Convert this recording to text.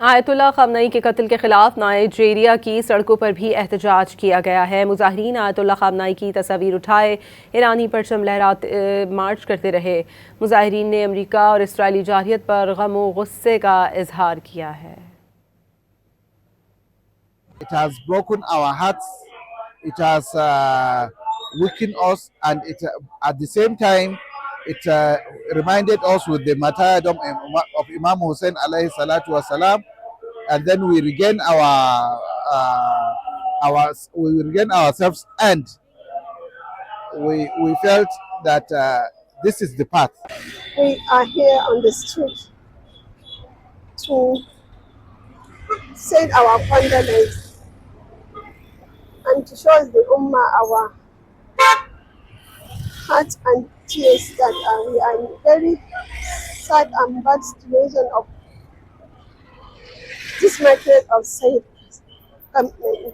آیت اللہ خامنئی کے قتل کے خلاف نائیجیریا کی سڑکوں پر بھی احتجاج کیا گیا ہے۔ مظاہرین آیت اللہ خامنئی کی تصاویر اٹھائے ایرانی پرچم لہراتے مارچ کرتے رہے۔ مظاہرین نے امریکہ اور اسرائیلی جارحیت پر غم و غصے کا اظہار کیا ہے۔ It has broken our hearts, it has weakened us, and at the same time it reminded us with the martyrdom of Imam Hussein alayhi salatu wasalam, and then we regain ourselves, and we felt that this is the path. We are here on the street to send our condolence and to show the Ummah our heart and tears that we are in very sad and bad situation of this method of Sayyid Khamenei.